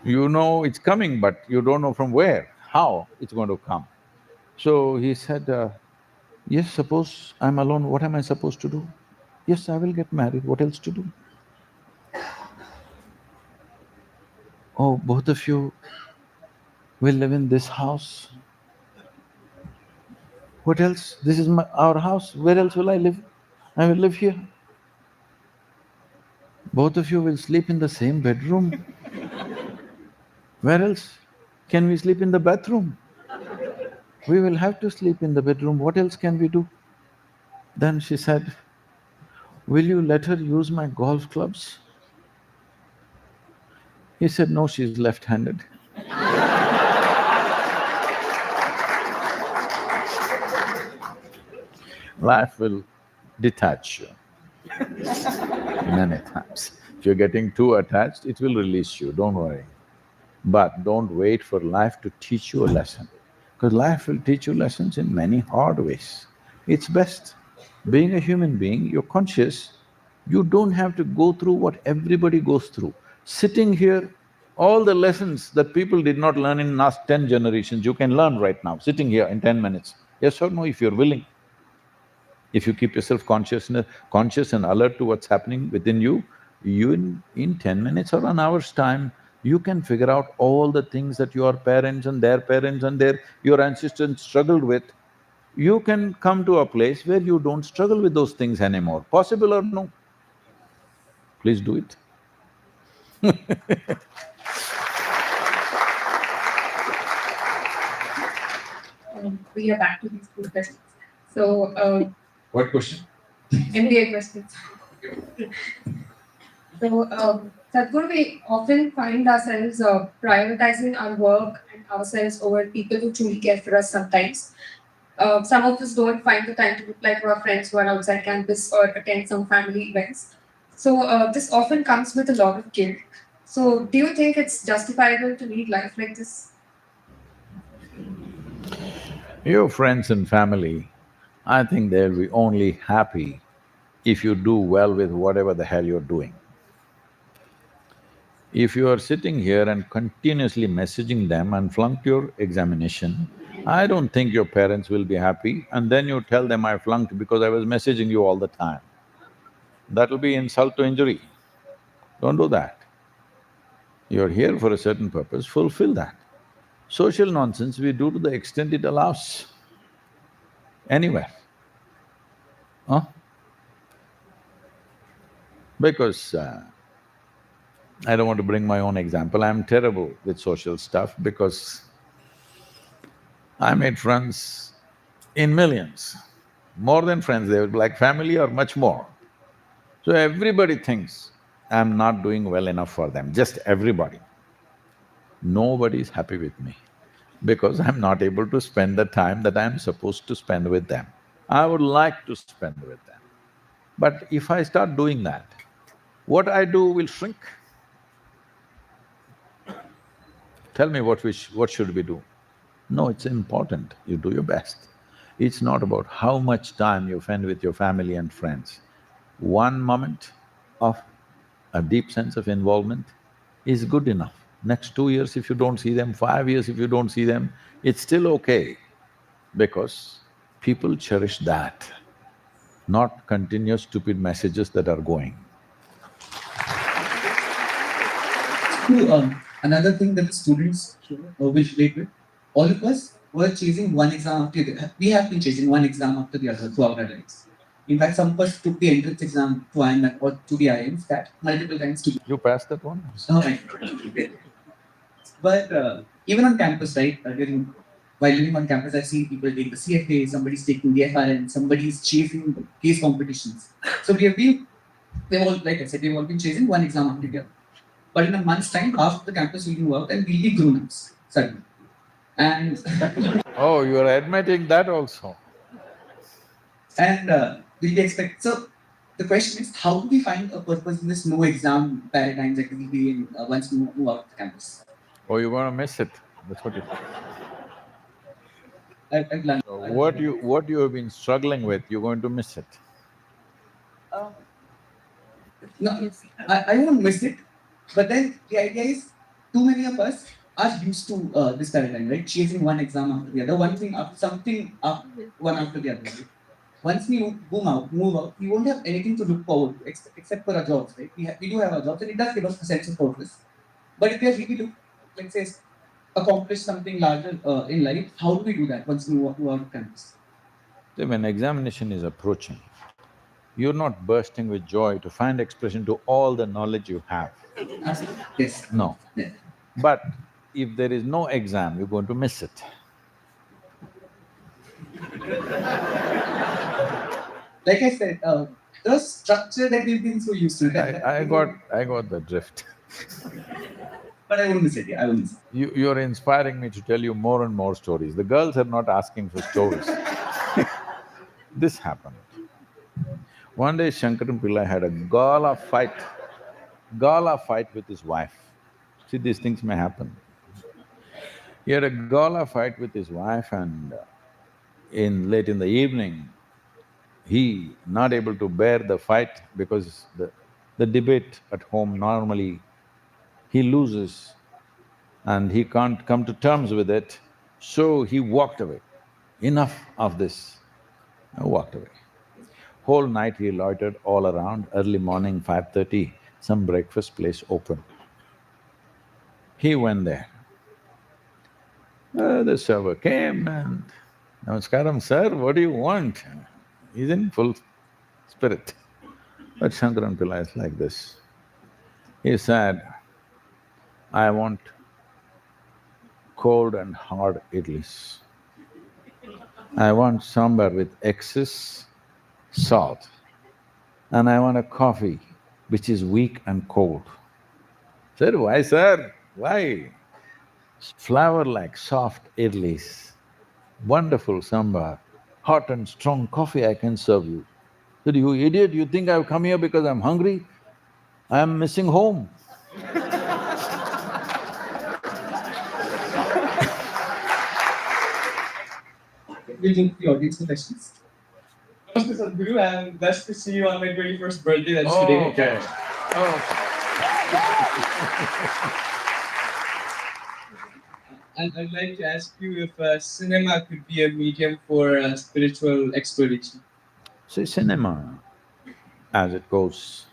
You know it's coming, but you don't know from where, how it's going to come. So he said, yes, suppose I'm alone, what am I supposed to do? Yes, I will get married, what else to do? Oh, both of you will live in this house. What else? This is our house, where else will I live? I will live here. Both of you will sleep in the same bedroom. Where else? Can we sleep in the bathroom? We will have to sleep in the bedroom, what else can we do? Then she said, will you let her use my golf clubs? He said, no, she's left-handed. Life will detach you many times. If you're getting too attached, it will release you, don't worry. But don't wait for life to teach you a lesson, because life will teach you lessons in many hard ways. It's best. Being a human being, you're conscious, you don't have to go through what everybody goes through. Sitting here, all the lessons that people did not learn in last 10 generations, you can learn right now, sitting here in 10 minutes. Yes or no, if you're willing. If you keep yourself conscious and alert to what's happening within you, in 10 minutes or an hour's time, you can figure out all the things that your parents and your ancestors struggled with. You can come to a place where you don't struggle with those things anymore. Possible or no? Please do it. We are back to these two questions. So, What question? MBA questions. So, Sadhguru, we often find ourselves prioritizing our work and ourselves over people who truly care for us sometimes. Some of us don't find the time to reply to our friends who are outside campus or attend some family events. So, this often comes with a lot of guilt. So, do you think it's justifiable to lead life like this? Your friends and family, I think they'll be only happy if you do well with whatever the hell you're doing. If you are sitting here and continuously messaging them and flunked your examination, I don't think your parents will be happy, and then you tell them I flunked because I was messaging you all the time. That'll be insult to injury. Don't do that. You're here for a certain purpose, fulfill that. Social nonsense we do to the extent it allows, anywhere, huh? Because I don't want to bring my own example, I'm terrible with social stuff because I made friends in millions. More than friends, they were like family or much more. So everybody thinks I'm not doing well enough for them, just everybody. Nobody is happy with me because I'm not able to spend the time that I'm supposed to spend with them. I would like to spend with them. But if I start doing that, what I do will shrink. Tell me what should we do? No, it's important, you do your best. It's not about how much time you spend with your family and friends. One moment of a deep sense of involvement is good enough. Next 2 years if you don't see them, 5 years if you don't see them, it's still okay because people cherish that, not continuous stupid messages that are going. Another thing that the students will relate with, all of us were chasing one exam after the other. We have been chasing one exam after the other throughout our lives. In fact, some of us took the entrance exam to IIM or to the IIMs that multiple times to. You passed that one? Oh, right. But even on campus, right, while living on campus, I've seen people take the CFA, somebody's taking the FRN, somebody's chasing case competitions. So we've all, like I said, we've all been chasing one exam after the other. But in a month's time, half the campus will move out and we'll be grown-ups suddenly. And Oh, you are admitting that also. we'll be expect. So the question is, how do we find a purpose in this no exam paradigm that we'll be in once we move out of the campus? Oh, you're gonna miss it, that's what you… I've learned. So what you have been struggling with, you're going to miss it. No, I won't miss it. But then the idea is, too many of us are used to this paradigm, right? Chasing one exam after the other, one thing after something, one after the other. Right? Once we move out, we won't have anything to look forward to except for our jobs, right? We do have our jobs, and it does give us a sense of purpose. But if we are really let's say, accomplish something larger in life, how do we do that once we move out of campus? See, when examination is approaching, you're not bursting with joy to find expression to all the knowledge you have. Yes. No. Yeah. But if there is no exam, you're going to miss it. Like I said, the structure that we've been so used to. I got the drift. But I won't miss it. Yeah, I won't miss it. You're inspiring me to tell you more and more stories. The girls are not asking for stories. This happened. One day Shankaran Pillai had a gala fight with his wife. See, these things may happen. He had a gala fight with his wife and late in the evening, he not able to bear the fight because the debate at home normally he loses and he can't come to terms with it, so he walked away. Enough of this, I walked away. Whole night he loitered all around, early morning 5:30, some breakfast place open. He went there. The server came and, "Namaskaram, sir, what do you want?" He's in full spirit. But Shankaran Pillai is like this. He said, "I want cold and hard idlis. I want sambar with excess salt. And I want a coffee which is weak and cold." Said, "Why, sir? Why?" "Flour like soft idlis, wonderful sambar, hot and strong coffee I can serve you." Said, "You idiot, you think I've come here because I'm hungry? I'm missing home." We'll do the audience questions. Namaste Sadhguru, and blessed to see you on my 21st birthday, that's Oh, today. okay. Oh. And I'd like to ask you if cinema could be a medium for spiritual exploration. See, cinema, as it goes,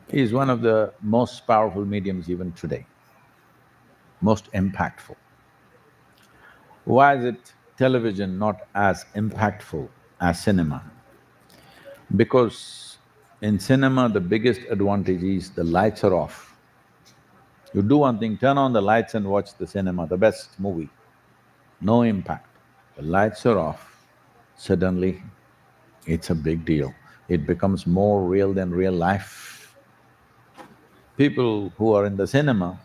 is one of the most powerful mediums even today, most impactful. Why is it television not as impactful as cinema? Because in cinema, the biggest advantage is the lights are off. You do one thing, turn on the lights and watch the cinema, the best movie, no impact. The lights are off, suddenly it's a big deal. It becomes more real than real life. People who are in the cinema,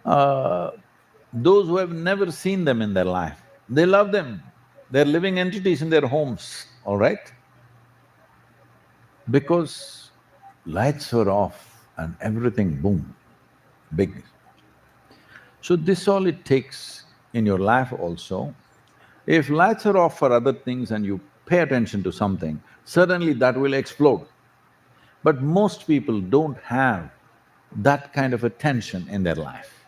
those who have never seen them in their life, they love them. They're living entities in their homes, all right? Because lights were off and everything, boom, big. So this all it takes in your life also. If lights are off for other things and you pay attention to something, suddenly that will explode. But most people don't have that kind of attention in their life.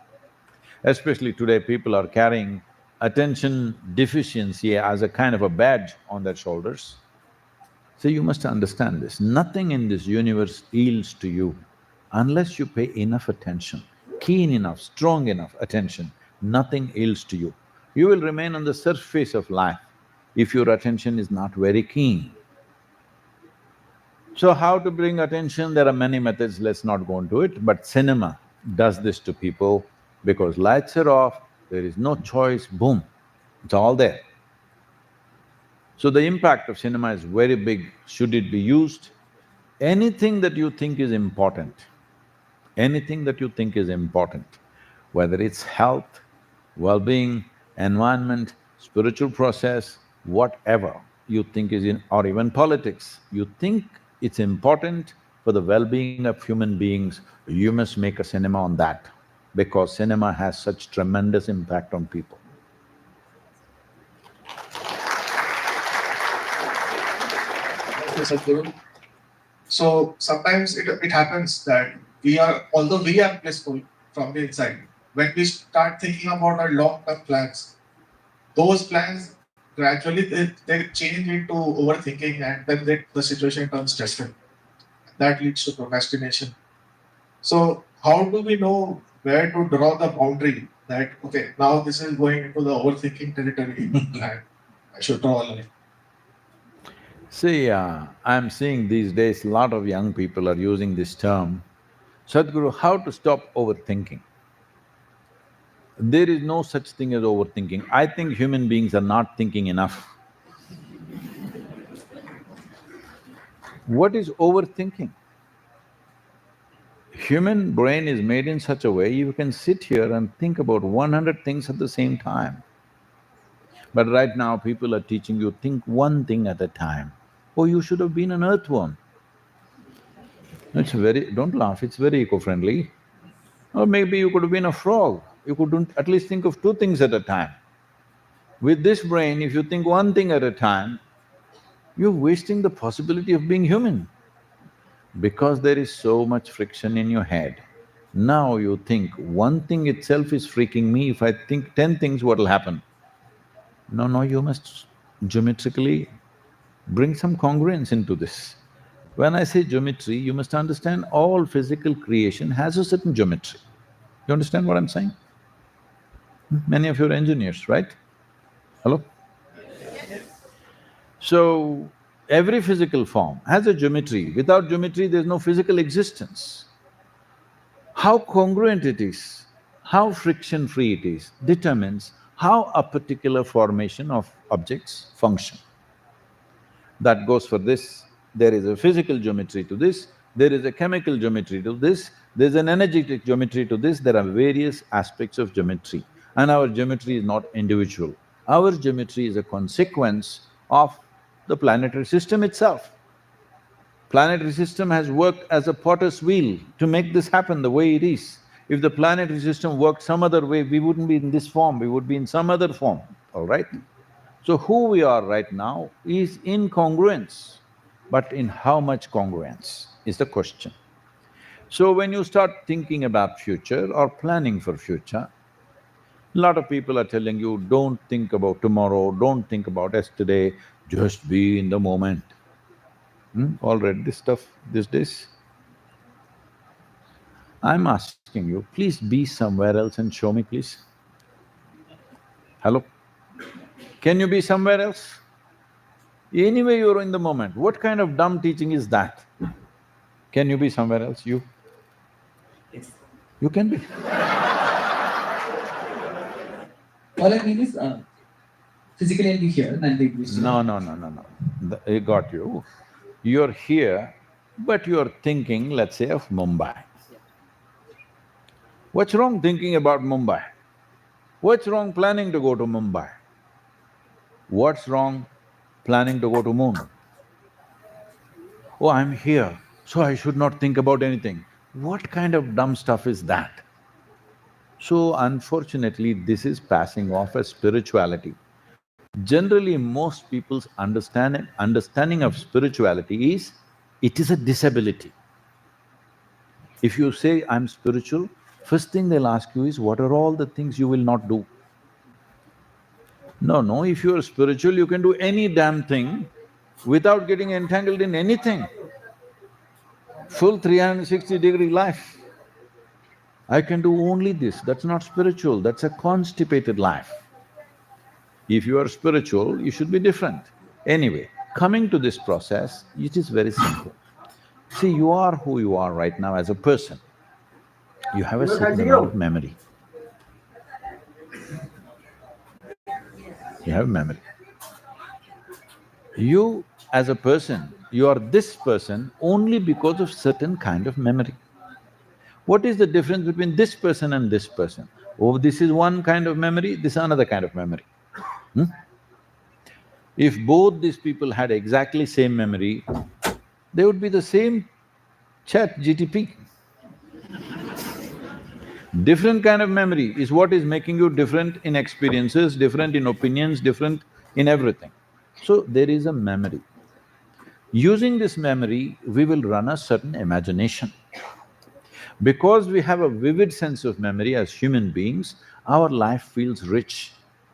Especially today, people are carrying attention deficiency as a kind of a badge on their shoulders. So you must understand this, nothing in this universe yields to you unless you pay enough attention, keen enough, strong enough attention, nothing yields to you. You will remain on the surface of life if your attention is not very keen. So how to bring attention? There are many methods, let's not go into it, but cinema does this to people because lights are off, there is no choice, boom, it's all there. So the impact of cinema is very big, should it be used? Anything that you think is important, anything that you think is important, whether it's health, well-being, environment, spiritual process, whatever you think is in… or even politics, you think it's important for the well-being of human beings, you must make a cinema on that because cinema has such tremendous impact on people. Sadhguru. So sometimes it happens that although we are blissful from the inside, when we start thinking about our long-term plans, those plans gradually they change into overthinking, and then the situation turns stressful. That leads to procrastination. So how do we know where to draw the boundary that, okay, now this is going into the overthinking territory and I should draw a line? See, I'm seeing these days, a lot of young people are using this term, Sadhguru, how to stop overthinking? There is no such thing as overthinking. I think human beings are not thinking enough. What is overthinking? Human brain is made in such a way you can sit here and think about 100 things at the same time. But right now people are teaching you think one thing at a time. Oh, you should have been an earthworm. It's very… don't laugh, it's very eco-friendly. Or maybe you could have been a frog, you could at least think of two things at a time. With this brain, if you think one thing at a time, you're wasting the possibility of being human. Because there is so much friction in your head, now you think one thing itself is freaking me, if I think 10 things, what'll happen? No, you must geometrically bring some congruence into this. When I say geometry, you must understand all physical creation has a certain geometry. You understand what I'm saying? Many of you are engineers, right? Hello? So, every physical form has a geometry. Without geometry, there's no physical existence. How congruent it is, how friction-free it is, determines how a particular formation of objects function. That goes for this. There is a physical geometry to this, there is a chemical geometry to this, there's an energetic geometry to this, there are various aspects of geometry. And our geometry is not individual. Our geometry is a consequence of the planetary system itself. Planetary system has worked as a potter's wheel to make this happen the way it is. If the planetary system worked some other way, we wouldn't be in this form, we would be in some other form, all right? So who we are right now is incongruence, but in how much congruence is the question. So when you start thinking about future or planning for future, a lot of people are telling you, don't think about tomorrow, don't think about yesterday, just be in the moment. All read this stuff these days? I'm asking you, please be somewhere else and show me, please. Hello? Can you be somewhere else? Anyway, you're in the moment. What kind of dumb teaching is that? Can you be somewhere else, you? Yes. You can be. All I mean is, physically I'll be here and I'll be used to No. I got you. You're here, but you're thinking, let's say, of Mumbai. What's wrong thinking about Mumbai? What's wrong planning to go to Mumbai? What's wrong planning to go to moon? Oh, I'm here, so I should not think about anything. What kind of dumb stuff is that? So unfortunately, this is passing off as spirituality. Generally, most people's understanding of spirituality is, it is a disability. If you say, I'm spiritual, first thing they'll ask you is, what are all the things you will not do? No, if you are spiritual, you can do any damn thing without getting entangled in anything. Full 360-degree life. I can do only this, that's not spiritual, that's a constipated life. If you are spiritual, you should be different. Anyway, coming to this process, it is very simple. See, you are who you are right now as a person. You have a certain amount of memory. You have memory. You, as a person, you are this person only because of certain kind of memory. What is the difference between this person and this person? Oh, this is one kind of memory, this is another kind of memory. If both these people had exactly same memory, they would be the same chat GTP. Different kind of memory is what is making you different in experiences, different in opinions, different in everything. So there is a memory. Using this memory, we will run a certain imagination. Because we have a vivid sense of memory as human beings, our life feels rich.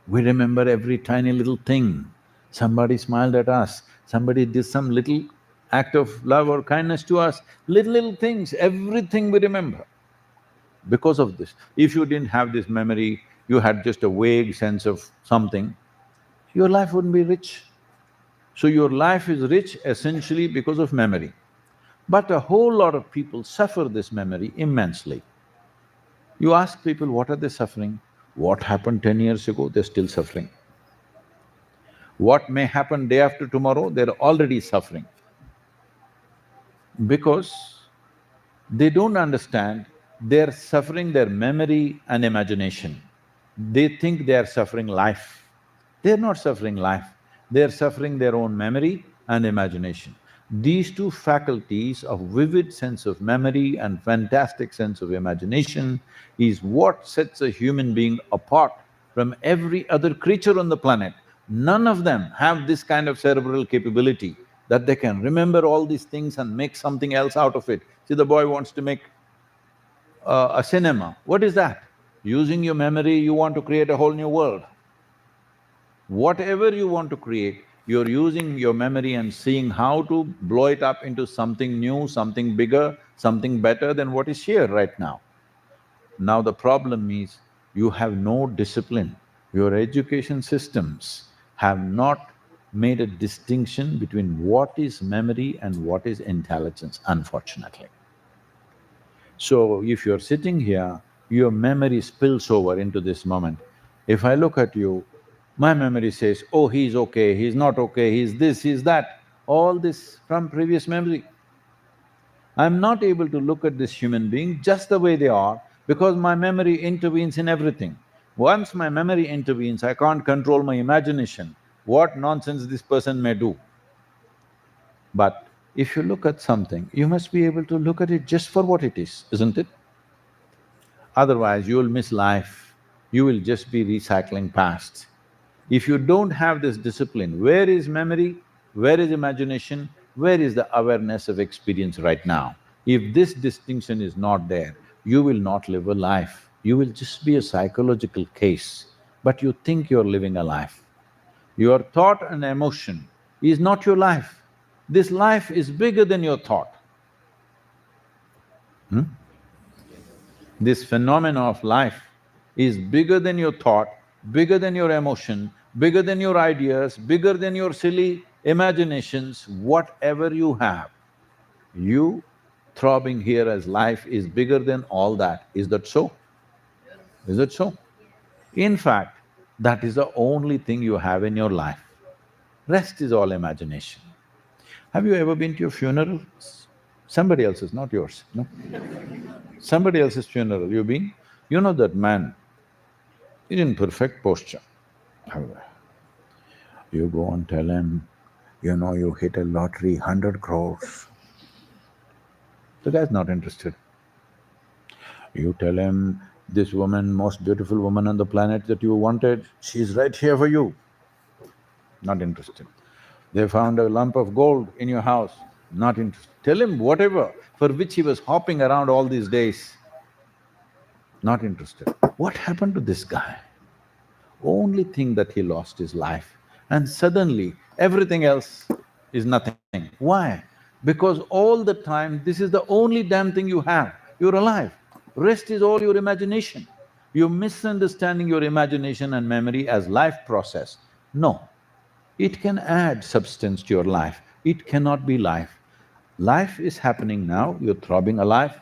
We remember every tiny little thing. Somebody smiled at us, somebody did some little act of love or kindness to us, little things, everything we remember. Because of this, if you didn't have this memory, you had just a vague sense of something, your life wouldn't be rich. So your life is rich essentially because of memory. But a whole lot of people suffer this memory immensely. You ask people, what are they suffering? What happened 10 years ago, they're still suffering. What may happen day after tomorrow, they're already suffering. Because they don't understand, they're suffering their memory and imagination. They think they are suffering life. They're not suffering life, they're suffering their own memory and imagination. These two faculties of vivid sense of memory and fantastic sense of imagination is what sets a human being apart from every other creature on the planet. None of them have this kind of cerebral capability that they can remember all these things and make something else out of it. See, the boy wants to make a cinema. What is that? Using your memory, you want to create a whole new world. Whatever you want to create, you're using your memory and seeing how to blow it up into something new, something bigger, something better than what is here right now. Now the problem is, you have no discipline. Your education systems have not made a distinction between what is memory and what is intelligence, unfortunately. So if you're sitting here, your memory spills over into this moment. If I look at you, my memory says, oh, he's okay, he's not okay, he's this, he's that, all this from previous memory. I'm not able to look at this human being just the way they are because my memory intervenes in everything. Once my memory intervenes, I can't control my imagination, what nonsense this person may do. But if you look at something, you must be able to look at it just for what it is, isn't it? Otherwise, you will miss life, you will just be recycling past. If you don't have this discipline, where is memory, where is imagination, where is the awareness of experience right now? If this distinction is not there, you will not live a life, you will just be a psychological case, but you think you're living a life. Your thought and emotion is not your life. This life is bigger than your thought. This phenomena of life is bigger than your thought, bigger than your emotion, bigger than your ideas, bigger than your silly imaginations, whatever you have. You throbbing here as life is bigger than all that. Is that so? Is it so? In fact, that is the only thing you have in your life. Rest is all imagination. Have you ever been to a funeral? Somebody else's, not yours, no? Somebody else's funeral, you've been? You know that man is in perfect posture. You go and tell him, you know, you hit a lottery, 100 crores. The guy's not interested. You tell him, this woman, most beautiful woman on the planet that you wanted, she's right here for you. Not interested. They found a lump of gold in your house, not interested. Tell him whatever for which he was hopping around all these days, not interested. What happened to this guy? Only thing that he lost his life, and suddenly everything else is nothing. Why? Because all the time this is the only damn thing you have, you're alive. Rest is all your imagination. You're misunderstanding your imagination and memory as life process. No, it can add substance to your life, it cannot be life. Life is happening now, you're throbbing alive,